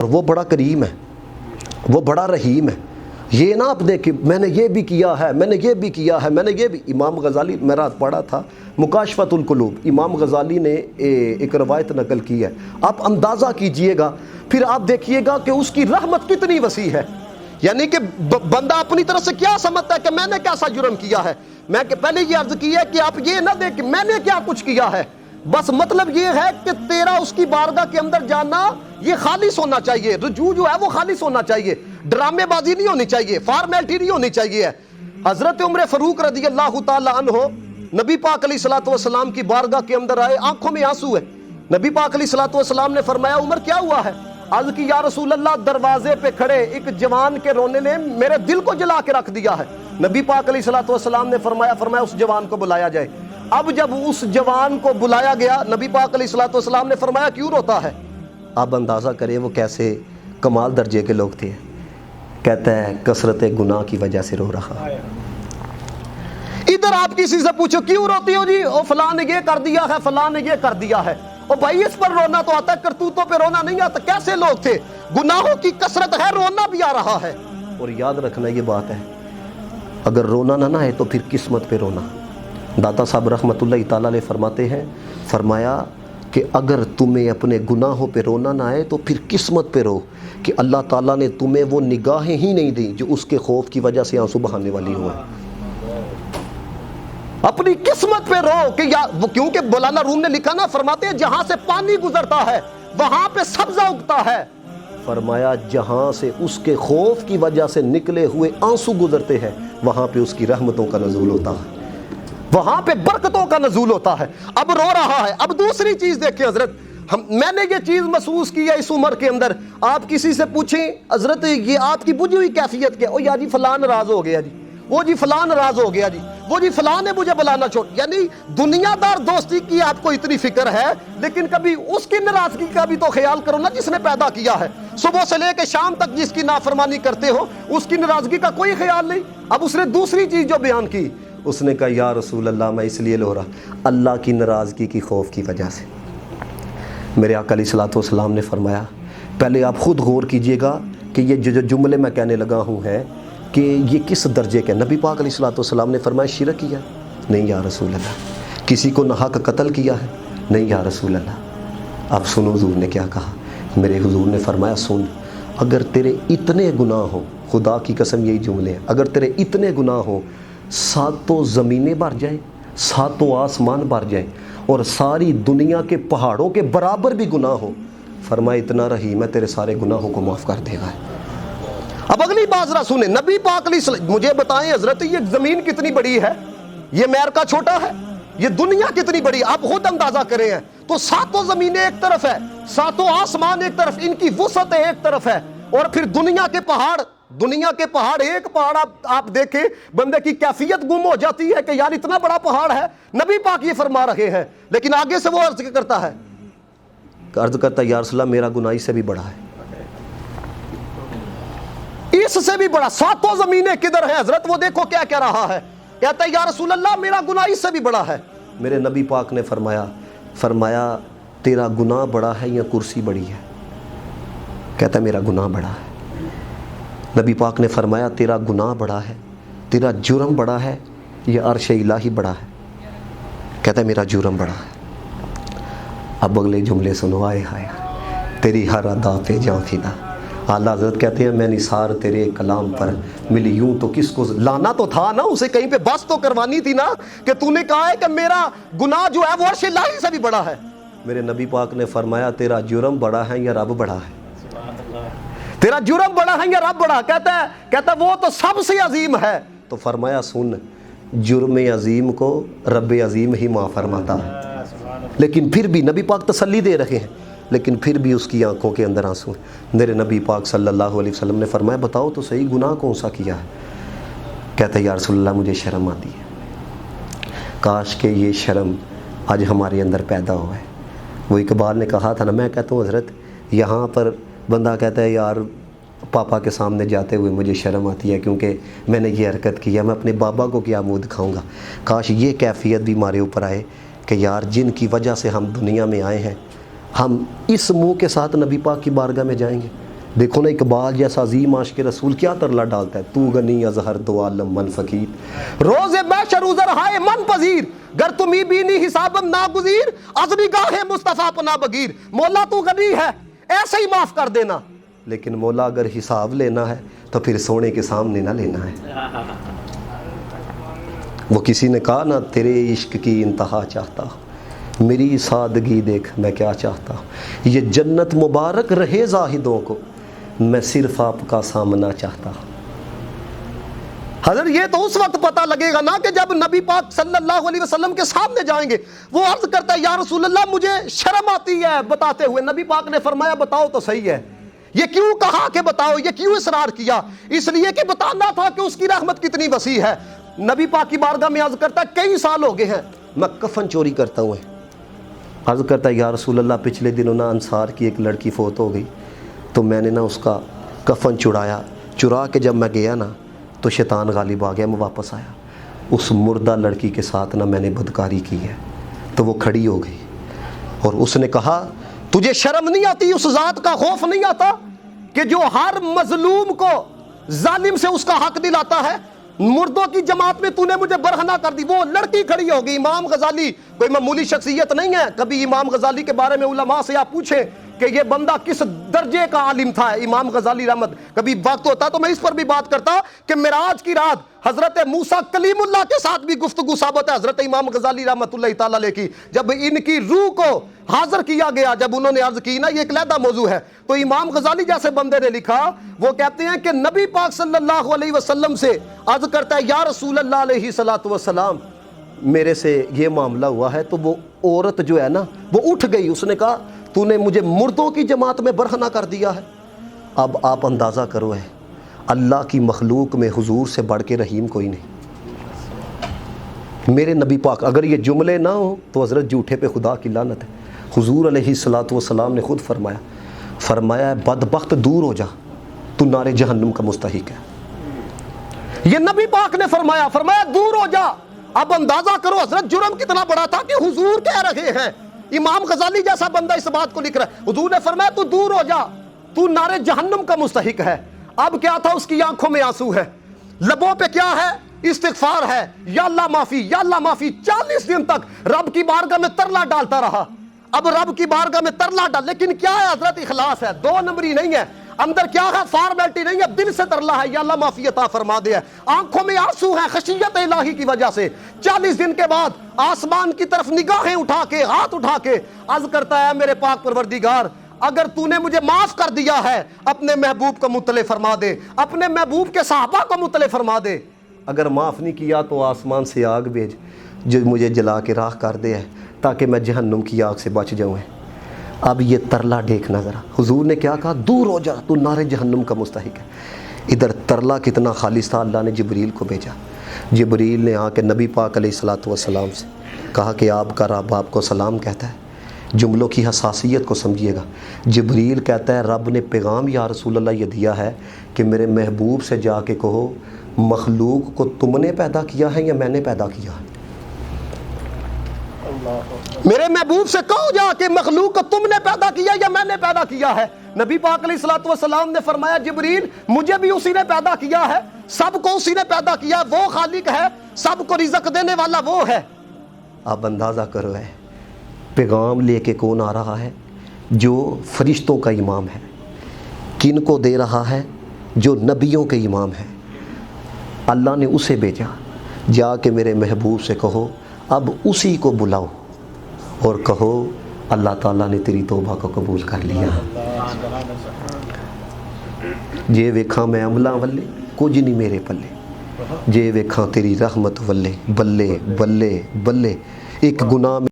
اور وہ بڑا کریم ہے، وہ بڑا رحیم ہے۔ یہ نہ آپ دیکھیں میں نے یہ بھی کیا ہے، میں نے یہ بھی کیا ہے، میں نے یہ بھی۔ امام غزالی، میں رات پڑھا تھا مکاشفۃ القلوب، امام غزالی نے ایک روایت نقل کی ہے، آپ اندازہ کیجئے گا، پھر آپ دیکھیے گا کہ اس کی رحمت کتنی وسیع ہے۔ یعنی کہ بندہ اپنی طرف سے کیا سمجھتا ہے کہ میں نے کیسا جرم کیا ہے۔ میں پہلے یہ عرض کی ہے کہ آپ یہ نہ دیکھیں میں نے کیا کچھ کیا ہے، بس مطلب یہ ہے کہ تیرا اس کی بارگاہ کے اندر جانا یہ خالص ہونا چاہیے، رجوع جو ہے وہ خالص ہونا چاہیے، ڈرامے بازی نہیں ہونی چاہیے، فارمیلٹی نہیں ہونی چاہیے۔ حضرت عمر فاروق رضی اللہ تعالی عنہ نبی پاک علیہ الصلوۃ والسلام کی بارگاہ کے اندر آئے، آنکھوں میں آنسو ہے۔ نبی پاک علیہ الصلوۃ والسلام نے فرمایا عمر کیا ہوا ہے؟ عرض کی یا رسول اللہ دروازے پہ کھڑے ایک جوان کے رونے نے میرے دل کو جلا کے رکھ دیا ہے۔ نبی پاک علیہ الصلوۃ والسلام نے فرمایا اس جوان کو بلایا جائے۔ اب جب اس جوان کو بلایا گیا نبی پاک علیہ الصلوۃ والسلام نے فرمایا کیوں روتا ہے؟ آپ اندازہ کریں وہ کیسے کمال درجے کے لوگ تھے۔ کہتا ہے کثرت گناہ کی وجہ سے رو رہا۔ ادھر آپ کسی سے پوچھو کیوں روتی ہو جی، او فلاں نے یہ کر دیا ہے، فلاں نے یہ کر دیا ہے۔ او بھائی اس پر رونا تو آتا ہے، کرتوتوں پہ رونا نہیں آتا۔ کیسے لوگ تھے، گناہوں کی کثرت ہے، رونا بھی آ رہا ہے۔ اور یاد رکھنا یہ بات ہے، اگر رونا نہ آئے تو پھر قسمت پہ رونا۔ داتا صاحب رحمۃ اللہ تعالی علیہ فرماتے ہیں، فرمایا کہ اگر تمہیں اپنے گناہوں پہ رونا نہ آئے تو پھر قسمت پہ رو کہ اللہ تعالیٰ نے تمہیں وہ نگاہیں ہی نہیں دی جو اس کے خوف کی وجہ سے آنسو بہانے والی ہوں۔ اپنی قسمت پہ رو کہ یا وہ، کیونکہ مولانا روم نے لکھا نا، فرماتے ہیں جہاں سے پانی گزرتا ہے وہاں پہ سبزہ اگتا ہے۔ فرمایا جہاں سے اس کے خوف کی وجہ سے نکلے ہوئے آنسو گزرتے ہیں وہاں پہ اس کی رحمتوں کا نزول ہوتا ہے، وہاں پہ برکتوں کا نزول ہوتا ہے۔ اب رو رہا ہے۔ اب دوسری چیز دیکھیں حضرت، میں نے یہ چیز محسوس کی ہے اس عمر کے اندر۔ آپ کسی سے پوچھیں حضرت یہ آپ کی بجھی ہوئی کیفیت کیا، او یا جی فلاں ناراض ہو گیا جی، وہ جی فلاں ناراض ہو گیا جی، وہ جی فلاں نے مجھے بلانا چھوڑ۔ یعنی دنیا دار دوستی کی آپ کو اتنی فکر ہے، لیکن کبھی اس کی ناراضگی کا بھی تو خیال کرو نا جس نے پیدا کیا ہے۔ صبح سے لے کے شام تک جس کی نافرمانی کرتے ہو اس کی ناراضگی کا کوئی خیال نہیں۔ اب اس نے دوسری چیز جو بیان کی، اس نے کہا یا رسول اللہ میں اس لیے رو رہا اللہ کی ناراضگی کی خوف کی وجہ سے۔ میرے آقا علیہ الصلوۃ والسلام نے فرمایا پہلے آپ خود غور کیجئے گا کہ یہ جو جملے میں کہنے لگا ہوں ہے کہ یہ کس درجے کے۔ نبی پاک علیہ الصلوۃ والسلام نے فرمایا شرک کیا؟ نہیں یا رسول اللہ۔ کسی کو ناحق قتل کیا ہے؟ نہیں یا رسول اللہ۔ اب سنو حضور نے کیا کہا۔ میرے حضور نے فرمایا سن، اگر تیرے اتنے گناہ ہوں، خدا کی قسم یہی جملے ہیں، اگر تیرے اتنے گناہ ہوں، ساتوں زمینیں بھر جائیں، ساتوں آسمان بھر جائیں، اور ساری دنیا کے پہاڑوں کے برابر بھی گناہ ہو، فرمایا اتنا رحیم ہے تیرے سارے گناہوں کو معاف کر دے گا۔ اب اگلی بات ذرا سنیں، نبی پاک علیہ السلام، مجھے بتائیں حضرت یہ زمین کتنی بڑی ہے، یہ امریکہ چھوٹا ہے، یہ دنیا کتنی بڑی، آپ خود اندازہ کریں ہیں تو ساتوں زمینیں ایک طرف ہے، ساتوں آسمان ایک طرف، ان کی وسعت ایک طرف ہے، اور پھر دنیا کے پہاڑ ایک پہاڑ آپ دیکھیں بندے کی کیفیت گم ہو جاتی ہے کہ یار اتنا بڑا پہاڑ ہے۔ نبی پاک یہ فرما رہے ہیں، لیکن آگے سے وہ عرض کرتا ہے یا رسول اللہ میرا گناہ اس سے بھی بڑا ہے، اس سے بھی بڑا۔ ساتوں زمینیں کدھر ہیں حضرت؟ وہ دیکھو کیا کہہ رہا ہے، کہتا ہے یا رسول اللہ میرا گناہ اس سے بھی بڑا ہے۔ میرے نبی پاک نے فرمایا تیرا گناہ بڑا ہے یا کرسی بڑی ہے؟ کہتا ہے میرا گناہ بڑا ہے۔ نبی پاک نے فرمایا تیرا گناہ بڑا ہے، تیرا جرم بڑا ہے یا عرش الہی بڑا ہے؟ کہتا ہے میرا جرم بڑا ہے۔ اب اگلے جملے سنو، آئے ہائے تیری ہر ادا پہ جاں فدا۔ اعلیٰ حضرت کہتے ہیں میں نثار تیرے کلام پر ملی یوں تو کس کو لانا تو تھا نا، اسے کہیں پہ بس تو کروانی تھی نا، کہ تو نے کہا ہے کہ میرا گناہ جو ہے وہ عرش الہی سے بھی بڑا ہے۔ میرے نبی پاک نے فرمایا تیرا جرم بڑا ہے یا رب بڑا ہے؟ تیرا جرم بڑا ہے یا رب بڑا؟ کہتا ہے وہ تو سب سے عظیم ہے۔ تو فرمایا سن، جرم عظیم کو رب عظیم ہی معاف فرماتا ہے، لیکن پھر بھی نبی پاک تسلی دے رہے ہیں، لیکن پھر بھی اس کی آنکھوں کے اندر آنسو ہیں۔ میرے نبی پاک صلی اللہ علیہ وسلم نے فرمایا بتاؤ تو صحیح گناہ کون سا کیا ہے؟ کہتا ہے یا رسول اللہ مجھے شرم آتی ہے، کاش کہ یہ شرم آج ہمارے اندر پیدا ہوا ہے۔ وہ اقبال نے کہا تھا نا، میں کہتا ہوں حضرت یہاں پر بندہ کہتا ہے یار پاپا کے سامنے جاتے ہوئے مجھے شرم آتی ہے کیونکہ میں نے یہ حرکت کی ہے، میں اپنے بابا کو کیا منہ دکھاؤں گا۔ کاش یہ کیفیت بھی ہمارے اوپر آئے کہ یار جن کی وجہ سے ہم دنیا میں آئے ہیں، ہم اس منہ کے ساتھ نبی پاک کی بارگاہ میں جائیں گے دیکھو نا اقبال جیسا عظیم عاشق رسول کیا ترلا ڈالتا ہے، تو غنی از ہر دو عالم من فقیر، روز محشر عذر ہائے من پذیر، گر تمہیں بینی حسابم ناگزیر، از نگاہ مصطفیٰ پناہ بگیر۔ مولا تو غنی ہے، ایسے ہی معاف کر دینا، لیکن مولا اگر حساب لینا ہے تو پھر سونے کے سامنے نہ لینا ہے۔ وہ کسی نے کہا نا تیرے عشق کی انتہا چاہتا، میری سادگی دیکھ میں کیا چاہتا، یہ جنت مبارک رہے زاہدوں کو، میں صرف آپ کا سامنا چاہتا۔ حضرت یہ تو اس وقت پتہ لگے گا نا کہ جب نبی پاک صلی اللہ علیہ وسلم کے سامنے جائیں گے۔ وہ عرض کرتا ہے یا رسول اللہ مجھے شرم آتی ہے بتاتے ہوئے۔ نبی پاک نے فرمایا بتاؤ تو صحیح ہے۔ یہ کیوں کہا کہ بتاؤ، یہ کیوں اصرار کیا؟ اس لیے کہ بتانا تھا کہ اس کی رحمت کتنی وسیع ہے۔ نبی پاک کی بارگاہ میں عرض کرتا ہے کئی سال ہو گئے ہیں میں کفن چوری کرتا ہوں۔ عرض کرتا ہے یا رسول اللہ پچھلے دنوں نا انصار کی ایک لڑکی فوت ہو گئی، تو میں نے نا اس کا کفن چرا کے جب میں گیا نا تو شیطان غالب آ گیا، میں واپس آیا، اس مردہ لڑکی کے ساتھ نا میں نے بدکاری کی ہے۔ تو وہ کھڑی ہو گئی اور اس نے کہا تجھے شرم نہیں آتی، اس ذات کا خوف نہیں آتا کہ جو ہر مظلوم کو ظالم سے اس کا حق دلاتا ہے؟ مردوں کی جماعت میں تو نے مجھے برہنہ کر دی۔ وہ لڑکی کھڑی ہوگی۔ امام غزالی کوئی معمولی شخصیت نہیں ہے۔ کبھی امام غزالی کے بارے میں علماء سے آپ پوچھیں کہ یہ بندہ کس درجے کا عالم تھا امام غزالی رحمت، کبھی وقت ہوتا تو میں اس پر بھی بات کرتا کہ معراج کی رات حضرت موسیٰ کلیم اللہ کے ساتھ بھی گفتگو ثابت ہے حضرت امام غزالی رحمت اللہ تعالیٰ علیہ کی۔ جب ان کی روح کو حاضر کیا گیا، جب انہوں نے عرض کی نا یہ ایک علیحدہ موضوع ہے، تو امام غزالی جیسے بندے نے لکھا، وہ کہتے ہیں کہ نبی پاک صلی اللہ علیہ وسلم سے عرض کرتا ہے یا رسول اللہ علیہ الصلوۃ والسلام میرے سے یہ معاملہ ہوا ہے۔ تو وہ عورت جو ہے نا وہ اٹھ گئی، اس نے کہا تو نے مجھے مردوں کی جماعت میں برہنہ کر دیا ہے۔ اب آپ اندازہ کرو ہے اللہ کی مخلوق میں حضور سے بڑھ کے رحیم کوئی نہیں۔ میرے نبی پاک اگر یہ جملے نہ ہوں تو حضرت جھوٹے پہ خدا کی لعنت ہے۔ حضور علیہ الصلوۃ والسلام نے خود فرمایا بدبخت دور ہو جا، تو نار جہنم کا مستحق ہے۔ یہ نبی پاک نے فرمایا دور ہو جا۔ اب اندازہ کرو حضرت جرم کتنا بڑا تھا کہ حضور کہہ رہے ہیں، امام غزالی جیسا بندہ اس بات کو لکھ رہا ہے، حضور نے فرمایا تو دور ہو جا، تو نار جہنم کا مستحق ہے۔ اب کیا تھا؟ اس کی آنکھوں میں آنسو ہے، لبوں پہ کیا ہے؟ استغفار ہے، یا اللہ معافی یا اللہ معافی۔ 40 دن تک رب کی بارگاہ میں ترلا ڈالتا رہا۔ اب رب کی بارگاہ میں ترلا لیکن کیا ہے حضرت؟ اخلاص ہے، 2 نمبری نہیں ہے، اندر کیا ہے؟ فارمیلٹی نہیں ہے، دل سے ترلا ہے یا اللہ معافی عطا فرما دے۔ آنکھوں میں آنسو ہے خشیت الہی کی وجہ سے۔ 40 دن کے بعد آسمان کی طرف نگاہیں اٹھا کے، ہاتھ اٹھا کے عرض کرتا ہے میرے پاک پروردگار اگر تو نے مجھے معاف کر دیا ہے اپنے محبوب کو مطلع فرما دے، اپنے محبوب کے صحابہ کو مطلع فرما دے۔ اگر معاف نہیں کیا تو آسمان سے آگ بھیج جو مجھے جلا کے راکھ کر دے ہے تاکہ میں جہنم کی آگ سے بچ جاؤں۔ اب یہ ترلا دیکھنا ذرا، حضور نے کیا کہا؟ دور ہو جا، تو نار جہنم کا مستحق ہے۔ ادھر ترلا کتنا خالص تھا، اللہ نے جبریل کو بھیجا۔ جبریل نے آ کے نبی پاک علیہ الصلوۃ والسلام سے کہا کہ آپ کا رب آپ کو سلام کہتا ہے۔ جملوں کی حساسیت کو سمجھیے گا۔ جبریل کہتا ہے رب نے پیغام یا رسول اللہ یہ دیا ہے کہ میرے محبوب سے جا کے کہو مخلوق کو تم نے پیدا کیا ہے یا میں نے پیدا کیا ہے؟ میرے محبوب سے کہو جا کہ مخلوق کو تم نے پیدا کیا یا میں نے پیدا کیا ہے؟ نبی پاک علیہ الصلوۃ والسلام نے فرمایا جبریل مجھے بھی اسی نے پیدا کیا ہے، سب کو اسی نے پیدا کیا، وہ خالق ہے، سب کو رزق دینے والا وہ ہے۔ اب اندازہ کرو ہے پیغام لے کے کون آ رہا ہے؟ جو فرشتوں کا امام ہے۔ کن کو دے رہا ہے؟ جو نبیوں کے امام ہے۔ اللہ نے اسے بھیجا، جا کے میرے محبوب سے کہو اب اسی کو بلاؤ اور کہو اللہ تعالیٰ نے تیری توبہ کو قبول کر لیا۔ جے ویکھاں میں عملاں ولے کچھ نہیں میرے پلے، جے ویکھاں تیری رحمت ولے بلے بلے بلے، ایک گناہ